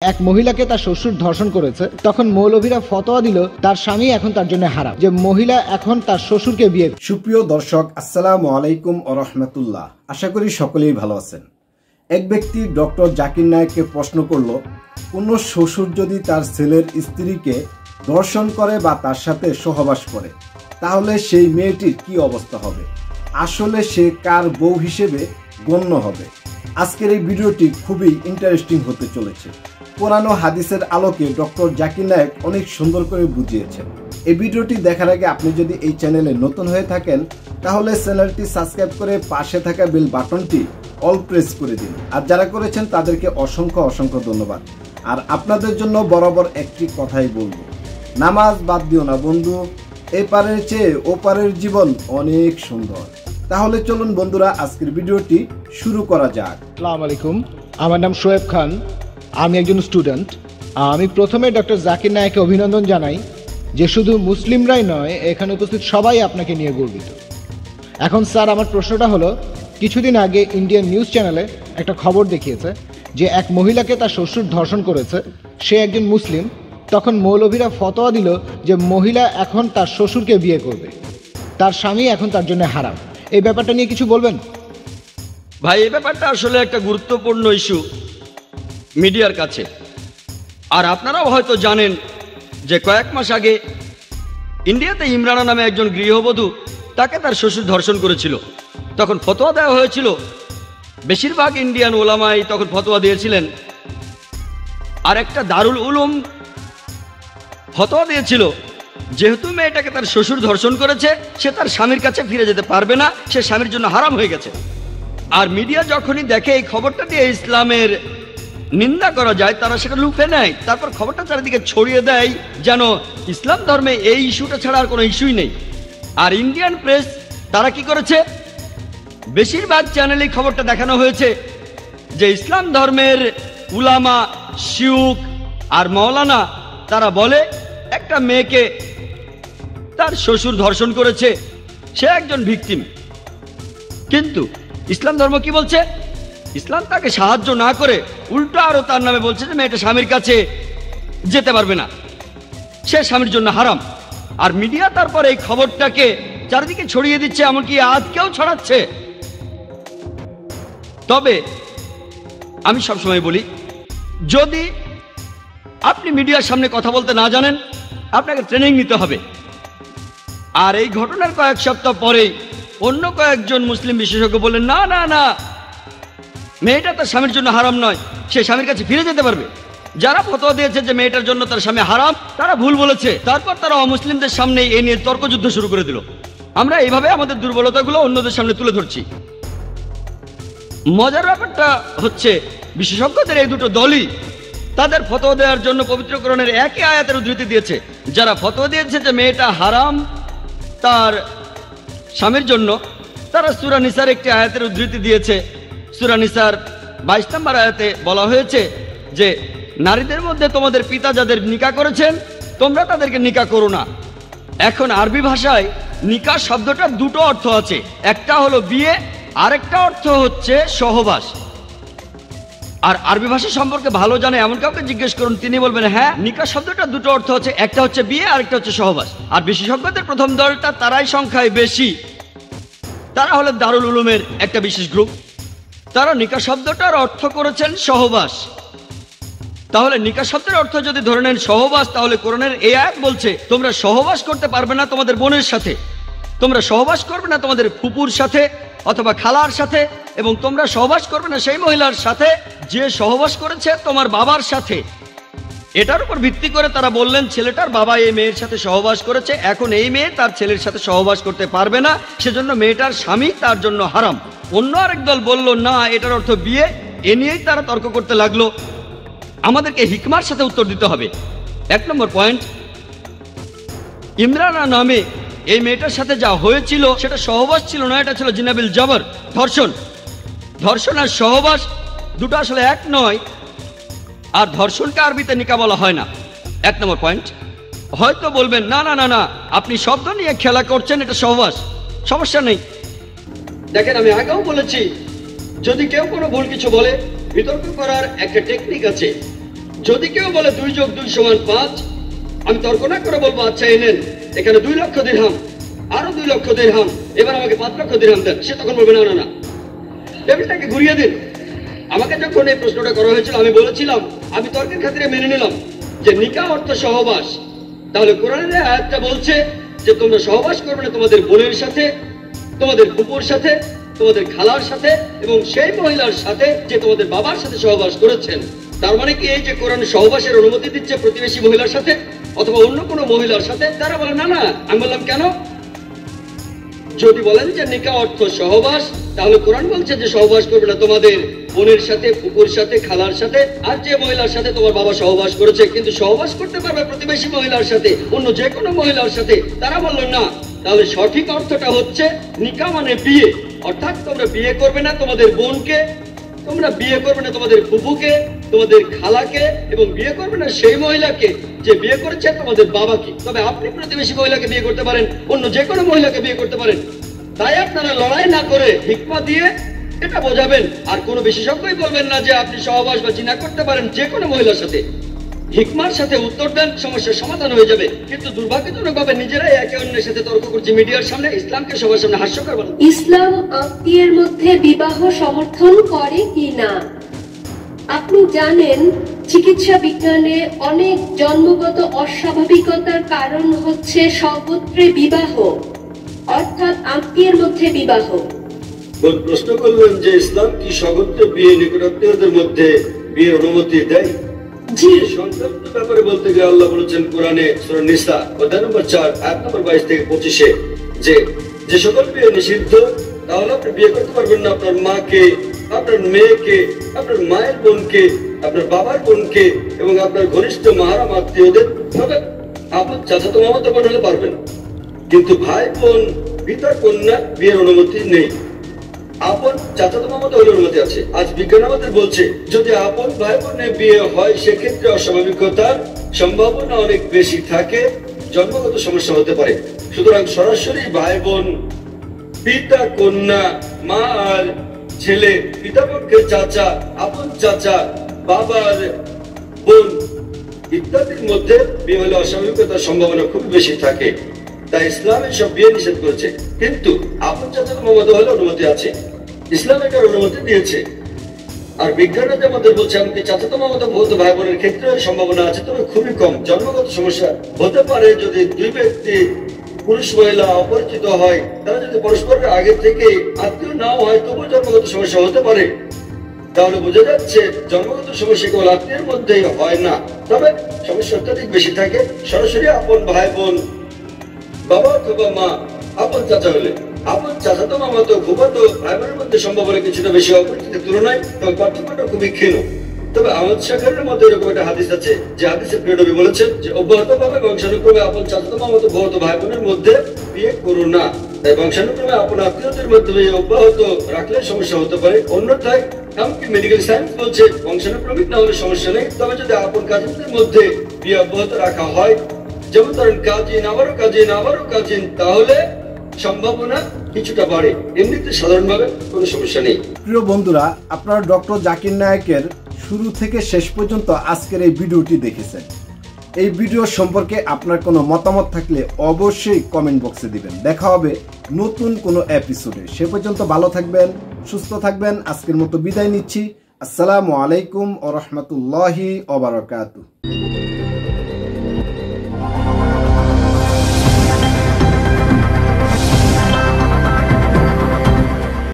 এক মহিলাকে তার শ্বশুর ধর্ষণ করেছে, তখন মৌলভীরা ফতোয়া দিল তার স্বামী এখন তার জন্য হারাম, যে মহিলা এখন তার শ্বশুরকে বিয়ে। সুপ্রিয় দর্শক, আসসালামু আলাইকুম ওয়া রাহমাতুল্লাহ। আশা করি সকলেই ভালো আছেন। এক ব্যক্তি ডক্টর জাকির নায়েককে প্রশ্ন করল, কোন শ্বশুর যদি তার ছেলের স্ত্রীকে ধর্ষণ করে বা তার সাথে সহবাস করে, তাহলে সেই মেয়েটির কি অবস্থা হবে? আসলে সে কার বউ হিসেবে গণ্য হবে? আজকের এই ভিডিওটি খুবই ইন্টারেস্টিং হতে চলেছে। কোরআন ও হাদিসের আলোকে ডক্টর জাকির নায়েক অনেক সুন্দর করে বুঝিয়েছেন। এই ভিডিওটি দেখার আগে আপনি যদি এই চ্যানেলে নতুন হয়ে থাকেন, তাহলে চ্যানেলটি সাবস্ক্রাইব করে পাশে থাকা বেল বাটনটি অল প্রেস করে দিন। আর যারা করেছেন তাদেরকে অসংখ্য অসংখ্য ধন্যবাদ। আর আপনাদের জন্য বরাবর একটি কথাই বলবো, নামাজ বাদ দিও না বন্ধু, এপারের চেয়ে ওপারের জীবন অনেক সুন্দর। তাহলে চলুন বন্ধুরা, আজকের ভিডিওটি শুরু করা যাক। আসসালামু আলাইকুম, আমার নাম শোয়েব খান, আমি একজন স্টুডেন্ট। আমি প্রথমে ডক্টর জাকির নায়েককে অভিনন্দন জানাই যে শুধু মুসলিমরাই নয়, এখানে উপস্থিত সবাই আপনাকে নিয়ে গর্বিত। এখন স্যার, আমার প্রশ্নটা হলো, কিছুদিন আগে ইন্ডিয়ান নিউজ চ্যানেলে একটা খবর দেখিয়েছে যে এক মহিলাকে তার শ্বশুর ধর্ষণ করেছে, সে একজন মুসলিম। তখন মৌলভীরা ফতোয়া দিল যে মহিলা এখন তার শ্বশুরকে বিয়ে করবে, তার স্বামী এখন তার জন্য হারাম। এই ব্যাপারটা নিয়ে কিছু বলবেন ভাই? এই ব্যাপারটা আসলে একটা গুরুত্বপূর্ণ ইস্যু মিডিয়ার কাছে। আর আপনারাও হয়তো জানেন যে কয়েক মাস আগে ইন্ডিয়াতে ইমরানা নামে একজন গৃহবধূ, তাকে তার শ্বশুর ধর্ষণ করেছিল। তখন ফতোয়া দেওয়া হয়েছিল, বেশিরভাগ ইন্ডিয়ান ওলামাই তখন ফতোয়া দিয়েছিলেন। আর একটা দারুল উলুম ফতোয়া দিয়েছিল, যেহেতু মেয়েটাকে তার শ্বশুর ধর্ষণ করেছে, সে তার স্বামীর কাছে ফিরে যেতে পারবে না, সে স্বামীর জন্য হারাম হয়ে গেছে। আর মিডিয়া যখনই দেখে এই খবরটা দিয়ে ইসলামের নিন্দা করা যায়, তারা সেটা লুফে নেয়, তারপর খবরটা চারিদিকে ছড়িয়ে দেয় যেন ইসলাম ধর্মে এই ইস্যুটা ছাড়া আর কোনো ইস্যুই নেই। আর ইন্ডিয়ান প্রেস তারা কি করেছে, বেশিরভাগ চ্যানেলেই খবরটা দেখানো হয়েছে যে ইসলাম ধর্মের উলামা, শিউখ আর মাওলানা তারা বলে একটা মেয়েকে তার শ্বশুর ধর্ষণ করেছে, সে একজন ভিকটিম। কিন্তু ইসলাম ধর্ম কি বলছে? ইসলাম তাকে সাহায্য না করে উল্টো আরো তার নামে বলছে যে মেয়েটা স্বামীর কাছে যেতে পারবে না, সে স্বামীর জন্য হারাম। আর মিডিয়া তারপর এই খবরটাকে চারিদিকে ছড়িয়ে দিচ্ছে, এমনকি আজকেও ছড়াচ্ছে। তবে আমি সবসময় বলি, যদি আপনি মিডিয়ার সামনে কথা বলতে না জানেন, আপনাকে ট্রেনিং নিতে হবে। আর এই ঘটনার কয়েক সপ্তাহ পরেই অন্য কয়েকজন মুসলিম বিশেষজ্ঞ বললেন, না না না, মেয়েটা তার স্বামীর জন্য হারাম নয়, সে স্বামীর কাছে ফিরে যেতে পারবে। যারা ফতোয়া দিয়েছে যে মেয়েটার জন্য তার স্বামী হারাম, তারা ভুল বলেছে। তারপর তারা অমুসলিমদের সামনে এ নিয়ে তর্কযুদ্ধ শুরু করে দিল। আমরা এইভাবে আমাদের দুর্বলতাগুলো অন্যদের সামনে তুলে ধরছি। মজার ব্যাপারটা হচ্ছে, বিশেষজ্ঞদের এই দুটো দলই তাদের ফতোয়া দেওয়ার জন্য পবিত্র কোরআনের একই আয়াতের উদ্ধৃতি দিয়েছে। যারা ফতোয়া দিয়েছে যে মেয়েটা হারাম তার স্বামীর জন্য, তারা সূরা নিসার একটি আয়াতের উদ্ধৃতি দিয়েছে। সূরা নিসার 22 নম্বর আয়াতে বলা হয়েছে যে নারীদের মধ্যে তোমাদের পিতা যাদের নিকাহ করেছেন, তোমরা তাদেরকে নিকাহ করো না। এখন আরবি ভাষায় নিকাহ শব্দটার দুটো অর্থ আছে, একটা হলো বিয়ে, আরেকটা অর্থ হচ্ছে সহবাস। আর আরবি ভাষা সম্পর্কে ভালো জানে এমন কাউকে জিজ্ঞেস করুন, তিনি বলবেন হ্যাঁ, নিকাহ শব্দটা দুটো অর্থ আছে, একটা হচ্ছে বিয়ে, আরেকটা হচ্ছে সহবাস। আর বিশেষজ্ঞদের প্রথম দলটা, তারাই সংখ্যায় বেশি, তারা হলেন দারুল উলুমের একটা বিশেষ গ্রুপ। তারা নিকাহ শব্দটার অর্থ করেছেন সহবাস। তাহলে নিকাহ শব্দের অর্থ যদি ধরে নেন সহবাস, তাহলে কোরআনের এই আয়াত বলছে তোমরা সহবাস করতে পারবে না তোমাদের বোনের সাথে, তোমরা সহবাস করবে না তোমাদের ফুপুর সাথে অথবা খালার সাথে, এবং তোমরা সহবাস করবে না সেই মহিলার সাথে যে সহবাস করেছে তোমার বাবার সাথে। এটার উপর ভিত্তি করে তারা বললেন ছেলেটার বাবা এই মেয়ের সাথে সহবাস করেছে, এখন এই মেয়ে তার ছেলের সাথে সহবাস করতে পারবে না, সেজন্য মেয়েটার স্বামী তার জন্য হারাম। অন্য আরেক দল বলল না, এটার অর্থ বিয়ে। এ নিয়েই তারা তর্ক করতে লাগলো। আমাদেরকে হিকমার সাথে উত্তর দিতে হবে। 1 নম্বর পয়েন্ট, ইমরানা নামে এই মেয়েটার সাথে যা হয়েছিল সেটা সহবাস ছিল না, এটা ছিল জিনাবিল জাবর, ধর্ষণ। ধর্ষণ আর সহবাস দুটো আসলে এক নয়। আর ধর্ষণকে আরবিতে নিকাহ বলা হয় না। 1 নম্বর পয়েন্ট। হয়তো বলবেন না না না না, আপনি শব্দ নিয়ে খেলা করছেন, এটা সহবাস, সমস্যা নেই। দেখেন, আমি আগেও বলেছি, যদি কেউ কোনো ভুল কিছু বলে, বিতর্ক করার একটা টেকনিক আছে। যদি কেউ বলে 2 + 2 = 5, আমি তর্ক না করে বলবো আচ্ছা এনেন, এখানে 2 লক্ষ দিরহাম, আরো 2 লক্ষ দিরহাম, এবার আমাকে 5 লক্ষ দিরহাম দেন। সে তখন বলবে না না না, টেবিলটাকে ঘুরিয়ে দিন। আমাকে যখন এই প্রশ্নটা করা হয়েছিল আমি বলেছিলাম, আমি তর্কের খাতিরে মেনে নিলাম যে নিকাহ অর্থ সহবাস। তাহলে কোরআনের আয়াতটা বলছে যে তোমরা সহবাস করবে না তোমাদের বোনের সাথে, তোমাদের ফুপুর সাথে, তোমাদের খালার সাথে এবং সেই মহিলার সাথে যে তোমাদের বাবার সাথে সহবাস করেছেন। তার মানে কি এই যে কোরআন সহবাসের অনুমতি দিচ্ছে প্রতিবেশী মহিলার সাথে অথবা অন্য কোনো মহিলার সাথে? তারা বলে না না। আমি বললাম কেন? যদি বলেন যে নিকাহ অর্থ সহবাস, তাহলে কোরআন বলছে যে সহবাস করবে না তোমাদের বোনের সাথে, ফুপুর সাথে, খালার সাথে আর যে মহিলার সাথে তোমার বাবা সহবাস করেছে। কিন্তু সহবাস করতে পারবে প্রতিবেশী মহিলার সাথে, অন্য যে কোনো মহিলার সাথে। তারা বলল না। তাহলে সঠিক অর্থটা হচ্ছে নিকাহ মানে বিয়ে, অর্থাৎ তোমরা বিয়ে করবে না তোমাদের বোনকে, তোমরা বিয়ে করবে না তোমাদের ফুপুকে, তোমাদের খালাকে, এবং বিয়ে করবে না সেই মহিলাকে যে বিয়ে করেছে তোমাদের বাবাকে। তবে আপনি প্রতিবেশী মহিলাকে বিয়ে করতে পারেন, অন্য যে কোনো মহিলাকে বিয়ে করতে পারেন। তাই আপনারা লড়াই না করে হিকমা দিয়ে এটা বোঝাবেন। আর কোনো বিশেষজ্ঞই বলবেন না যে আপনি সহবাস বা জিনা করতে পারেন যে কোনো মহিলার সাথে। হিকমার সাথে উত্তর দেন, সমস্যার সমাধান হয়ে যাবে। কিন্তু দুর্ভাগ্যজনকভাবে নিজেরাই একে অন্যের সাথে তর্ক করছি মিডিয়ার সামনে, ইসলামকে সবার সামনে হাস্যকর বানাচ্ছে। ইসলাম আত্মীয়ের মধ্যে বিবাহ সমর্থন করে কি না? আপনি জানেন চিকিৎসা বিজ্ঞানে অনেক জন্মগত অস্বাভাবিকতার কারণ হচ্ছে সগোত্রে বিবাহ, অর্থাৎ আত্মীয়ের মধ্যে বিবাহ। প্রশ্ন করলেন যে ইসলাম কি সগোত্রে বিয়ে, নিকটাত্মীয়দের মধ্যে বিয়ে অনুমতি দেয়? জি। সংক্রান্ত ব্যাপারে বলতে গেলে আল্লাহ বলেছেন কোরআনে সূরা নিসা অধ্যায় নম্বর 4 আয়াত নম্বর 22 থেকে 25 যে যে সকল বিয়ে নিষিদ্ধ, তাহলে আপনি বিয়ে করতে পারবেন না আপনার মাকে, আপনার মেয়েকে, আপনার মায়ের বোনকে, আপনার বাবার বোনকে এবং আপনার ঘনিষ্ঠ মাহারাম আত্মীয়দের। তবে আপনার চাচাতো মামাতো বোন হলে পারবেন, কিন্তু ভাই বোন, পিতা কন্যা বিয়ের অনুমতি নেই। আপন চাচাতো মামাতো হলে অনুমতি আছে। আজ বিজ্ঞান আমাদের বলছে যদি আপন ভাই বোনের বিয়ে হয় সেক্ষেত্রে অস্বাভাবিকতার সম্ভাবনা অনেক বেশি থাকে, জন্মগত সমস্যা হতে পারে। সুতরাং সরাসরি ভাই বোন, পিতা কন্যা, মা আর ছেলে, পিতাপক্ষের চাচা, আপন চাচা, বাবার বোন ইত্যাদির মধ্যে বিয়ে হলে অস্বাভাবিকতার সম্ভাবনা খুব বেশি থাকে। তাই ইসলাম এসব বিয়ে নিষেধ করেছে। কিন্তু আপন চাচাতো মামাতো হলে অনুমতি আছে, ইসলাম এটার অনুমতি দিয়েছে। আর বিজ্ঞান আমাদের বলছে এমনকি চাচাতো মামাতো ভৌত ভাই বোনের ক্ষেত্রে সম্ভাবনা আছে, তবে খুবই কম। জন্মগত সমস্যা হতে পারে যদি দুই ব্যক্তি, পুরুষ মহিলা অপরিচিত হয়, তারা যদি পরস্পরের আগে থেকে আত্মীয় নাও হয় তবুও জন্মগত সমস্যা হতে পারে। তাহলে বোঝা যাচ্ছে জন্মগত সমস্যা কেবল আত্মীয়ের মধ্যেই হয় না, তবে সমস্যা অত্যাধিক বেশি থাকে সরাসরি আপন ভাই বোন, বাবা অথবা মা, আপন চাচা হলে। আপন চাচাতো মামাতো ফুফাতো ভাই বোনের মধ্যে সম্ভাবনা কিছুটা বেশি অপরিচিতের তুলনায়, তবে পার্থক্যটা খুবই ক্ষীণ। তবে আহমদ শাকরের মধ্যে এরকম একটা হাদিস আছে যে হাদিসে প্রিয় নবী বলেছেন যে অব্যাহতভাবে বংশানুক্রমে আপন চাচাতো মামাতো ভৌত ভাই বোনের মধ্যে বিয়ে করো না। তাই বংশানুক্রমে আপন আত্মীয়দের মধ্যে বিয়ে অব্যাহত রাখলে সমস্যা হতে পারে। অন্যথায় এমনকি মেডিকেল সায়েন্স বলছে বংশানুক্রমিক না হলে সমস্যা নেই, তবে যদি আপন কাজিনদের মধ্যে বিয়ে অব্যাহত রাখা হয়, যেমন ধরেন কাজিন আবারও কাজিন আবারও কাজিন, তাহলে সম্ভাবনা কিছুটা বাড়ে। এমনিতে সাধারণভাবে কোনো সমস্যা নেই। প্রিয় বন্ধুরা, আপনারা ডক্টর জাকির নায়েকের শুরু থেকে শেষ পর্যন্ত আজকের এই ভিডিওটি দেখেছেন। এই ভিডিও সম্পর্কে আপনার কোনো মতামত থাকলে অবশ্যই কমেন্ট বক্সে দিবেন। দেখা হবে নতুন কোনো এপিসোডে। সে পর্যন্ত ভালো থাকবেন, সুস্থ থাকবেন। আজকের মতো বিদায় নিচ্ছি। আসসালামু আলাইকুম ওয়া রাহমাতুল্লাহি ওয়া বারাকাতুহু।